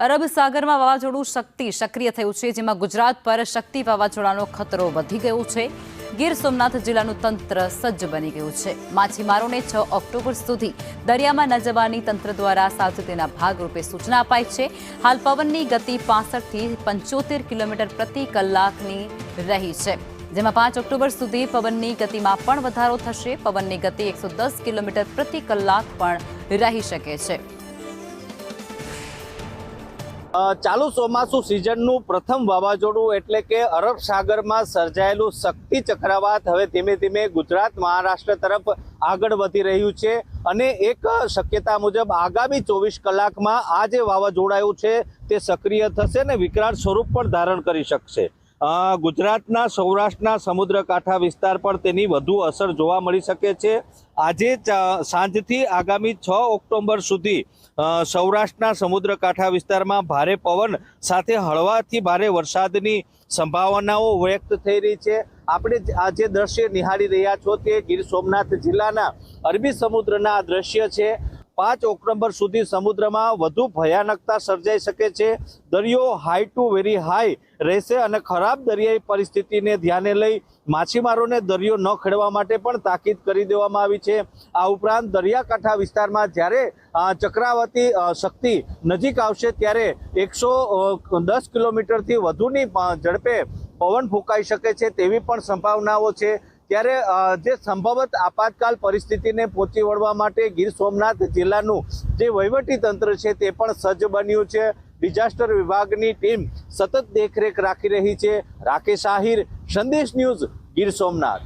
અરબ સાગરમાં વાવાઝોડું શક્તિ સક્રિય થયું છે, જેમાં ગુજરાત પર શક્તિ વાવાઝોડાનો ખતરો વધી ગયો છે। ગીર સોમનાથ જિલ્લાનું તંત્ર સજ્જ બની ગયું છે। માછીમારોને 6 ઓક્ટોબર સુધી દરિયામાં ન જવાની તંત્ર દ્વારા સાવચેતીના ભાગરૂપે સૂચના અપાઈ છે। હાલ પવનની ગતિ 65 થી 75 કિલોમીટર પ્રતિ કલાકની રહી છે, જેમાં 5 ઓક્ટોબર સુધી પવનની ગતિમાં પણ વધારો થશે। પવનની ગતિ 110 કિલોમીટર પ્રતિ કલાક પણ રહી શકે છે। ચાલુ ચોમાસુ સિઝનનું પ્રથમ વાવાઝોડું એટલે કે અરબ સાગરમાં સર્જાયેલું શક્તિ ચક્રવાત હવે ધીમે ધીમે ગુજરાત મહારાષ્ટ્ર તરફ આગળ વધી રહ્યું છે અને એક શક્યતા મુજબ આગામી 24 કલાકમાં આ જે વાવાઝોડાયું છે તે સક્રિય થશે ને વિકરાળ સ્વરૂપ પણ ધારણ કરી શકશે। ગુજરાતના સૌરાષ્ટ્રના સમુદ્રકાંઠા વિસ્તાર પર તેની વધુ અસર જોવા મળી શકે છે। આજે સાંજથી આગામી 6 ઓક્ટોબર સુધી સૌરાષ્ટ્રના સમુદ્રકાંઠા વિસ્તારમાં ભારે પવન સાથે હળવાથી ભારે વરસાદની સંભાવનાઓ વ્યક્ત થઈ રહી છે। આપણે આ જે દ્રશ્ય નિહાળી રહ્યા છો તે ગીર સોમનાથ જિલ્લાના અરબી સમુદ્રના દ્રશ્ય છે। 5 ઓક્ટોબર સુધી સમુદ્રમાં વધુ ભયાનકતા સર્જાઈ શકે છે। દરિયો હાઈ ટુ વેરી હાઈ રહેશે અને ખરાબ દરિયાઈ પરિસ્થિતિને ધ્યાને લઈ માછીમારોને દરિયો ન ખેડવા માટે પણ તાકીદ કરી દેવામાં આવી છે। આ ઉપરાંત દરિયાકાંઠા વિસ્તારમાં જ્યારે ચક્રવાતી શક્તિ નજીક આવશે ત્યારે 110 કિલોમીટરથી વધુની ઝડપે પવન ફૂંકાઈ શકે છે તેવી પણ સંભાવનાઓ છે। ત્યારે જે સંભવત આપાતકાલ પરિસ્થિતિને પહોંચી વળવા માટે ગીર સોમનાથ જિલ્લાનું જે વહીવટી તંત્ર છે તે પણ સજ્જ બન્યું છે। ડિઝાસ્ટર વિભાગની ટીમ સતત દેખરેખ રાખી રહી છે। રાકેશ આહિર, સંદેશ ન્યૂઝ, ગીર સોમનાથ।